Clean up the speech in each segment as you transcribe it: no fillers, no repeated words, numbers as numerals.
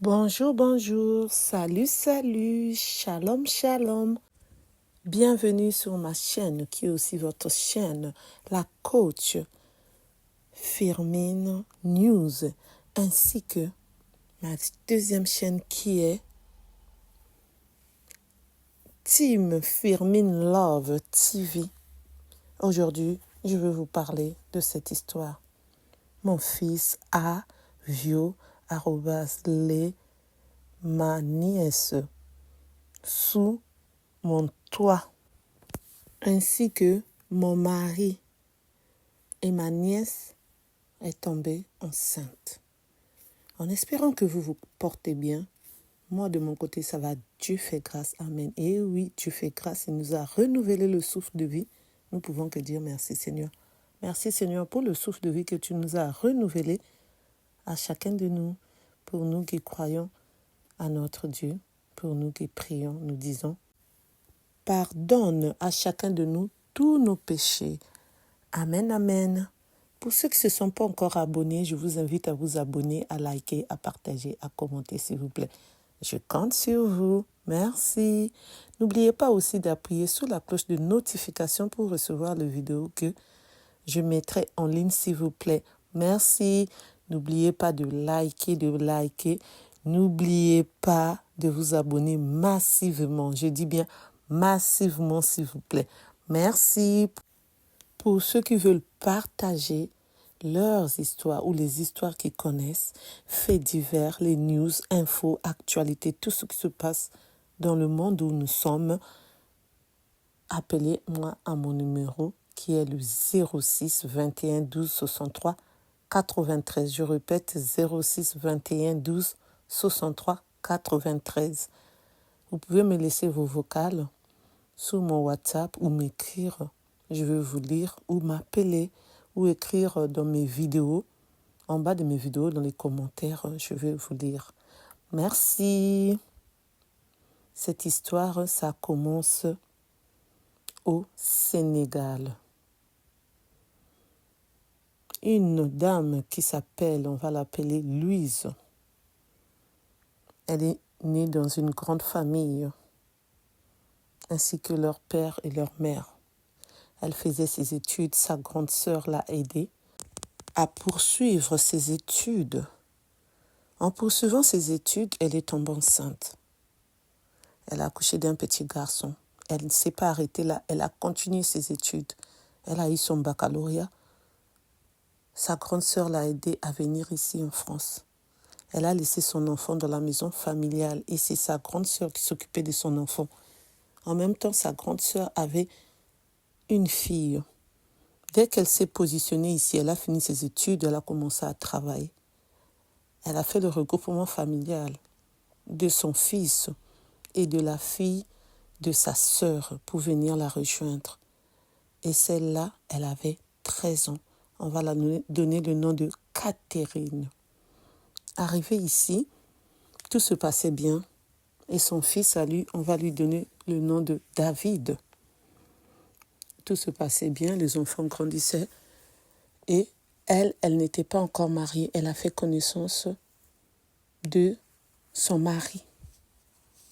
Bonjour, bonjour, salut, salut, shalom, shalom. Bienvenue sur ma chaîne qui est aussi votre chaîne, la coach Firmin News, ainsi que ma deuxième chaîne qui est Team Firmin Love TV. Aujourd'hui, je veux vous parler de cette histoire. Mon fils a violé ma nièce sous mon toit, ainsi que mon mari et ma nièce est tombée enceinte. En espérant que vous vous portez bien, moi de mon côté ça va, Dieu fait grâce, amen. Et oui, Dieu fait grâce, il nous a renouvelé le souffle de vie. Nous pouvons que dire merci Seigneur. Merci Seigneur pour le souffle de vie que tu nous as renouvelé à chacun de nous, pour nous qui croyons à notre Dieu, pour nous qui prions, nous disons: pardonne à chacun de nous tous nos péchés. Amen, amen. Pour ceux qui ne se sont pas encore abonnés, je vous invite à vous abonner, à liker, à partager, à commenter, s'il vous plaît. Je compte sur vous. Merci. N'oubliez pas aussi d'appuyer sur la cloche de notification pour recevoir les vidéos que je mettrai en ligne, s'il vous plaît. Merci. N'oubliez pas de liker. N'oubliez pas de vous abonner massivement. Je dis bien massivement, s'il vous plaît. Merci. Pour ceux qui veulent partager leurs histoires ou les histoires qu'ils connaissent, faits divers, les news, infos, actualités, tout ce qui se passe dans le monde où nous sommes, appelez-moi à mon numéro qui est le 06 21 12 63 93. Je répète, 06 21 12 63 93. Vous pouvez me laisser vos vocales sur mon WhatsApp ou m'écrire. Je vais vous lire, ou m'appeler, ou écrire dans mes vidéos, en bas de mes vidéos, dans les commentaires, je vais vous lire. Merci. Cette histoire, ça commence au Sénégal. Une dame qui s'appelle, on va l'appeler Louise. Elle est née dans une grande famille, ainsi que leur père et leur mère. Elle faisait ses études, sa grande sœur l'a aidée à poursuivre ses études. En poursuivant ses études, elle est tombée enceinte. Elle a accouché d'un petit garçon. Elle ne s'est pas arrêtée là, elle a continué ses études. Elle a eu son baccalauréat. Sa grande sœur l'a aidée à venir ici en France. Elle a laissé son enfant dans la maison familiale et c'est sa grande sœur qui s'occupait de son enfant. En même temps, sa grande sœur avait une fille. Dès qu'elle s'est positionnée ici, elle a fini ses études, elle a commencé à travailler. Elle a fait le regroupement familial de son fils et de la fille de sa sœur pour venir la rejoindre. Et celle-là, elle avait 13 ans. On va la donner le nom de Catherine. Arrivée ici, tout se passait bien. Et son fils, à lui, on va lui donner le nom de David. Tout se passait bien, les enfants grandissaient. Et elle n'était pas encore mariée. Elle a fait connaissance de son mari,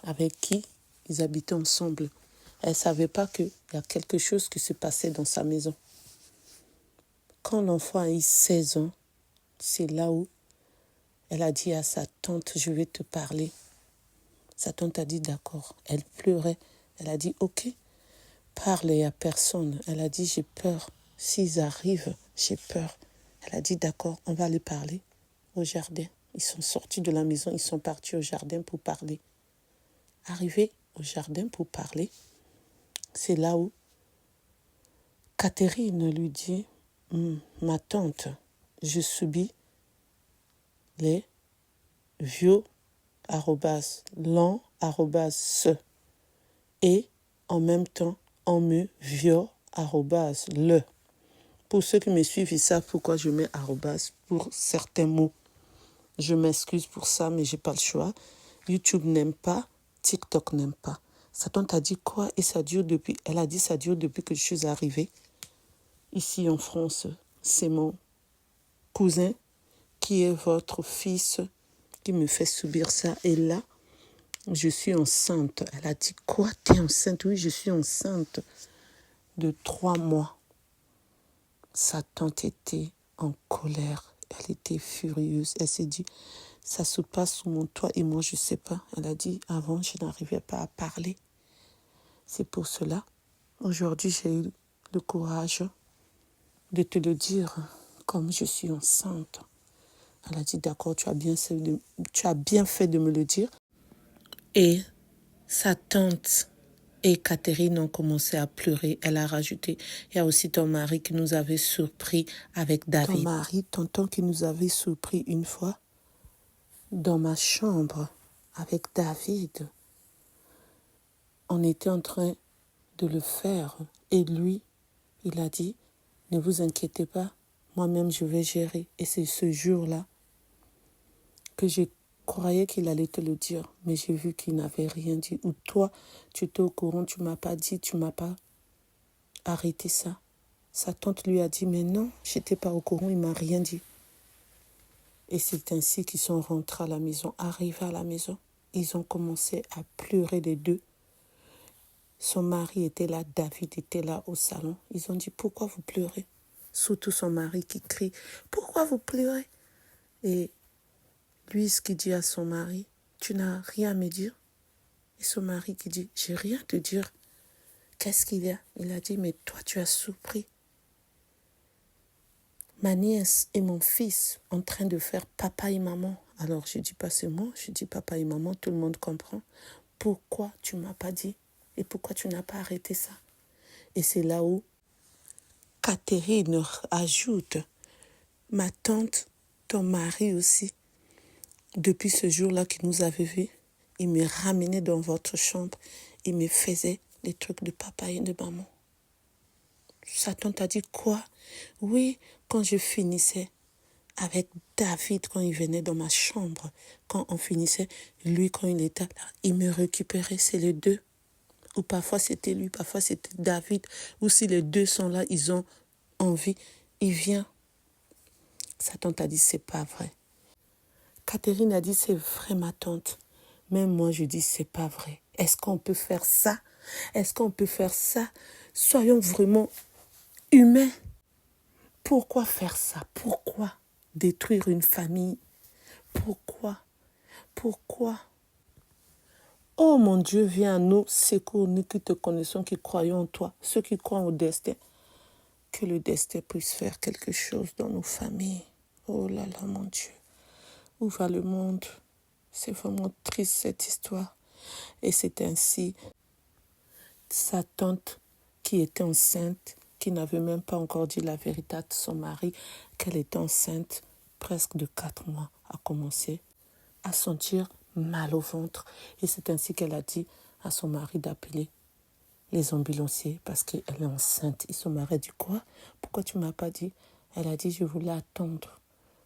avec qui ils habitaient ensemble. Elle ne savait pas qu'il y a quelque chose qui se passait dans sa maison. Quand l'enfant a eu 16 ans, c'est là où elle a dit à sa tante: je vais te parler. Sa tante a dit d'accord. Elle pleurait. Elle a dit ok, parle à personne. Elle a dit j'ai peur. S'ils arrivent, j'ai peur. Elle a dit d'accord, on va aller parler au jardin. Ils sont sortis de la maison, ils sont partis au jardin pour parler. Arrivés au jardin pour parler, c'est là où Catherine lui dit: ma tante, je subis les viol@lan@ce et en même temps on me viol@le. Pour ceux qui me suivent, ils savent pourquoi je mets arrobas pour certains mots. Je m'excuse pour ça, mais j'ai pas le choix. YouTube n'aime pas, TikTok n'aime pas. Sa tante a dit quoi? Et ça dure depuis. Elle a dit ça dure depuis que je suis arrivée ici en France. C'est mon cousin qui est votre fils qui me fait subir ça. Et là, je suis enceinte. Elle a dit, quoi, t'es enceinte? Oui, je suis enceinte de 3 mois. Sa tante était en colère. Elle était furieuse. Elle s'est dit, ça se passe sous mon toit et moi, je ne sais pas. Elle a dit, avant, je n'arrivais pas à parler. C'est pour cela, aujourd'hui, j'ai eu le courage de te le dire, comme je suis enceinte. Elle a dit, d'accord, tu as bien fait de me le dire. Et sa tante et Catherine ont commencé à pleurer. Elle a rajouté, il y a aussi ton mari qui nous avait surpris avec David. Ton mari, tonton qui nous avait surpris une fois dans ma chambre avec David. On était en train de le faire. Et lui, il a dit, ne vous inquiétez pas, moi-même je vais gérer. Et c'est ce jour-là que je croyais qu'il allait te le dire, mais j'ai vu qu'il n'avait rien dit. Ou toi, tu étais au courant, tu ne m'as pas dit, tu ne m'as pas arrêté ça. Sa tante lui a dit, mais non, je n'étais pas au courant, il ne m'a rien dit. Et c'est ainsi qu'ils sont rentrés à la maison. Arrivés à la maison, ils ont commencé à pleurer les deux. Son mari était là, David était là au salon. Ils ont dit, pourquoi vous pleurez? Surtout son mari qui crie, pourquoi vous pleurez? Et lui, ce qu'il dit à son mari, tu n'as rien à me dire? Et son mari qui dit, j'ai rien à te dire. Qu'est-ce qu'il y a? Il a dit, mais toi, tu as surpris ma nièce et mon fils en train de faire papa et maman. Alors, je dis pas c'est moi, je dis papa et maman, tout le monde comprend. Pourquoi tu ne m'as pas dit? Et pourquoi tu n'as pas arrêté ça? Et c'est là où Catherine ajoute, ma tante, ton mari aussi, depuis ce jour-là qu'il nous avait vus, il me ramenait dans votre chambre, il me faisait les trucs de papa et de maman. Sa tante a dit quoi? Oui, quand je finissais avec David, quand il venait dans ma chambre, quand on finissait, lui, quand il était là, il me récupérait, c'est les deux. Ou parfois c'était lui, parfois c'était David. Ou si les deux sont là, ils ont envie, il vient. Sa tante a dit, c'est pas vrai. Catherine a dit, c'est vrai ma tante. Même moi, je dis, c'est pas vrai. Est-ce qu'on peut faire ça? Est-ce qu'on peut faire ça? Soyons vraiment humains. Pourquoi faire ça? Pourquoi détruire une famille? Pourquoi? Pourquoi? Oh mon Dieu, viens à nous, secours, nous qui te connaissons, qui croyons en toi, ceux qui croient au destin. Que le destin puisse faire quelque chose dans nos familles. Oh là là, mon Dieu. Où va le monde? C'est vraiment triste cette histoire. Et c'est ainsi sa tante qui était enceinte, qui n'avait même pas encore dit la vérité à son mari, qu'elle était enceinte presque de 4 mois, a commencé à sentir mal au ventre. Et c'est ainsi qu'elle a dit à son mari d'appeler les ambulanciers parce qu'elle est enceinte. Et son mari a dit, quoi? Pourquoi tu ne m'as pas dit? Elle a dit, je voulais attendre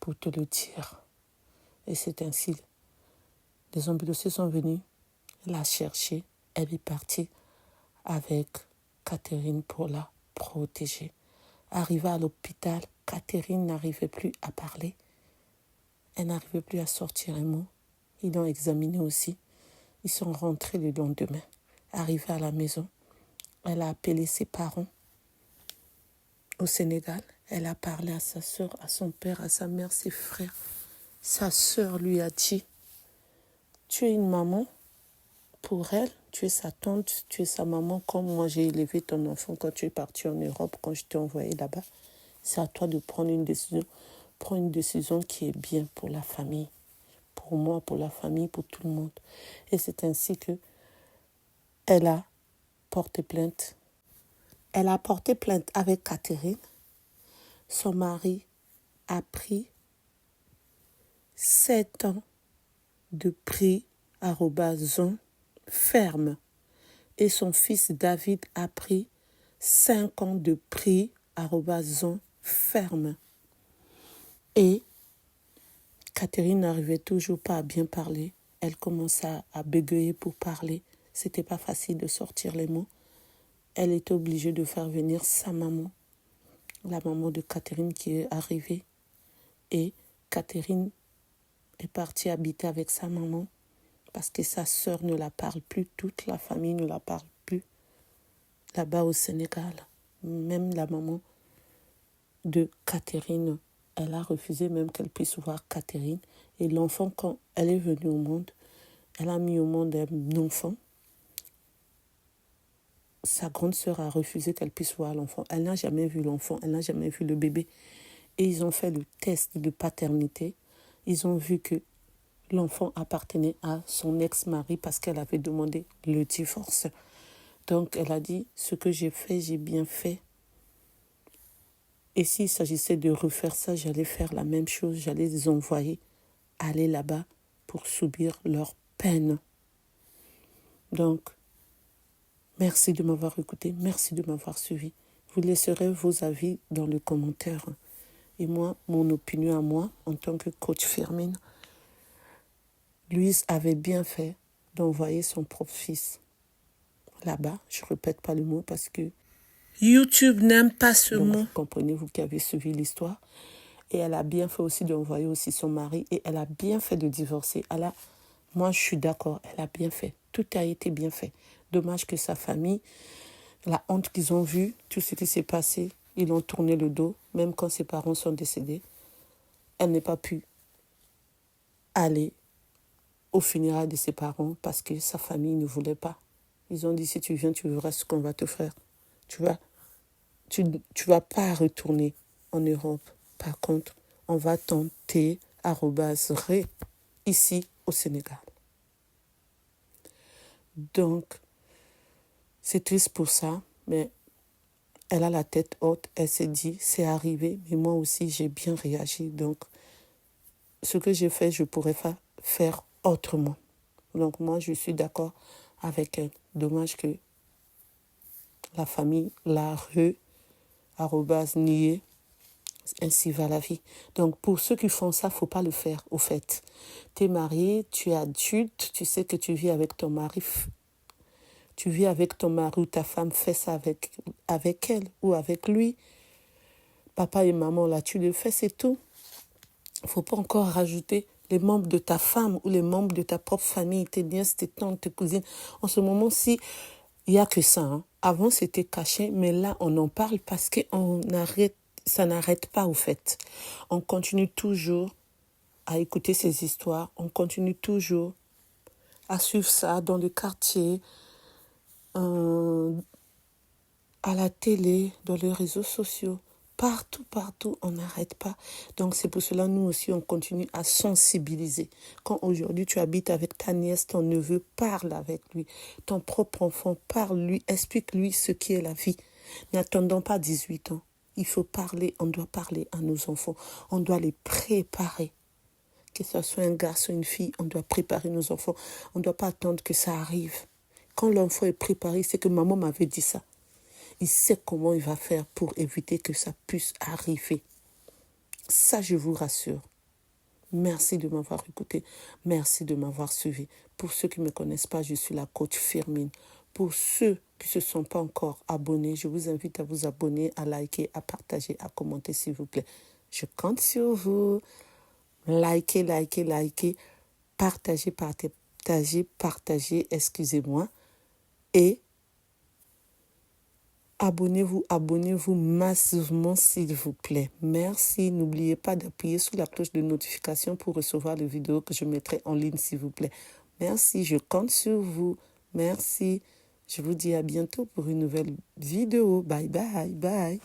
pour te le dire. Et c'est ainsi. Les ambulanciers sont venus la chercher. Elle est partie avec Catherine pour la protéger. Arrivée à l'hôpital, Catherine n'arrivait plus à parler. Elle n'arrivait plus à sortir un mot. Ils l'ont examinée aussi. Ils sont rentrés le lendemain. Arrivée à la maison, elle a appelé ses parents au Sénégal. Elle a parlé à sa soeur, à son père, à sa mère, ses frères. Sa soeur lui a dit, tu es une maman pour elle, tu es sa tante, tu es sa maman, comme moi j'ai élevé ton enfant quand tu es parti en Europe, quand je t'ai envoyé là-bas. C'est à toi de prendre une décision. Prends une décision qui est bien pour la famille. Pour moi, pour la famille, pour tout le monde. Et c'est ainsi que elle a porté plainte. Elle a porté plainte avec Catherine. Son mari a pris 7 ans de prison ferme. Et son fils David a pris 5 ans de prison ferme. Et Catherine n'arrivait toujours pas à bien parler. Elle commençait à bégayer pour parler. C'était pas facile de sortir les mots. Elle était obligée de faire venir sa maman, la maman de Catherine qui est arrivée. Et Catherine est parti habiter avec sa maman parce que sa sœur ne la parle plus, toute la famille ne la parle plus là-bas au Sénégal. Même la maman de Catherine, elle a refusé même qu'elle puisse voir Catherine. Et l'enfant, quand elle est venue au monde, elle a mis au monde un enfant. Sa grande sœur a refusé qu'elle puisse voir l'enfant. Elle n'a jamais vu l'enfant, elle n'a jamais vu le bébé. Et ils ont fait le test de paternité. Ils ont vu que l'enfant appartenait à son ex-mari parce qu'elle avait demandé le divorce. Donc elle a dit, ce que j'ai fait, j'ai bien fait. Et s'il s'agissait de refaire ça, j'allais faire la même chose. J'allais les envoyer aller là-bas pour subir leur peine. Donc, merci de m'avoir écouté. Merci de m'avoir suivi. Vous laisserez vos avis dans les commentaires. Et moi, mon opinion à moi, en tant que coach Firmin, Louise avait bien fait d'envoyer son propre fils là-bas. Je ne répète pas le mot parce que YouTube n'aime pas ce mot. Comprenez, vous qui avez suivi l'histoire. Et elle a bien fait aussi d'envoyer aussi son mari. Et elle a bien fait de divorcer. Moi, je suis d'accord. Elle a bien fait. Tout a été bien fait. Dommage que sa famille, la honte qu'ils ont vue, tout ce qui s'est passé, ils ont tourné le dos. Même quand ses parents sont décédés, elle n'a pas pu aller au funérailles de ses parents parce que sa famille ne voulait pas. Ils ont dit, si tu viens, tu verras ce qu'on va te faire. Tu vas pas retourner en Europe. Par contre, on va tenter ici au Sénégal. Donc, c'est triste pour ça, mais elle a la tête haute. Elle s'est dit, c'est arrivé, mais moi aussi, j'ai bien réagi. Donc, ce que j'ai fait, je pourrais faire autrement. Donc, moi, je suis d'accord avec elle. Dommage que la famille l'a nié. Ainsi va la vie. Donc, pour ceux qui font ça, il ne faut pas le faire, au fait. Tu es marié, tu es adulte, tu sais que tu vis avec ton mari. Tu vis avec ton mari ou ta femme, fais ça avec elle ou avec lui. Papa et maman, là, tu le fais, c'est tout. Il ne faut pas encore rajouter les membres de ta femme ou les membres de ta propre famille, tes nièces, tes tantes, tes cousines. En ce moment-ci, il n'y a que ça. Hein. Avant, c'était caché, mais là, on en parle parce que ça n'arrête pas, au fait. On continue toujours à écouter ces histoires. On continue toujours à suivre ça dans le quartier, à la télé, dans les réseaux sociaux. Partout, on n'arrête pas. Donc, c'est pour cela, nous aussi, on continue à sensibiliser. Quand aujourd'hui, tu habites avec ta nièce, ton neveu, parle avec lui. Ton propre enfant, parle-lui, explique-lui ce qu'est la vie. N'attendons pas 18 ans. Il faut parler, on doit parler à nos enfants. On doit les préparer. Que ce soit un garçon, une fille, on doit préparer nos enfants. On ne doit pas attendre que ça arrive. Quand l'enfant est préparé, c'est que maman m'avait dit ça. Il sait comment il va faire pour éviter que ça puisse arriver. Ça, je vous rassure. Merci de m'avoir écouté. Merci de m'avoir suivi. Pour ceux qui ne me connaissent pas, je suis la coach Firmin. Pour ceux qui ne se sont pas encore abonnés, je vous invite à vous abonner, à liker, à partager, à commenter, s'il vous plaît. Je compte sur vous. Likez. Partagez, excusez-moi. Et abonnez-vous massivement, s'il vous plaît. Merci. N'oubliez pas d'appuyer sur la cloche de notification pour recevoir les vidéos que je mettrai en ligne, s'il vous plaît. Merci. Je compte sur vous. Merci. Je vous dis à bientôt pour une nouvelle vidéo. Bye.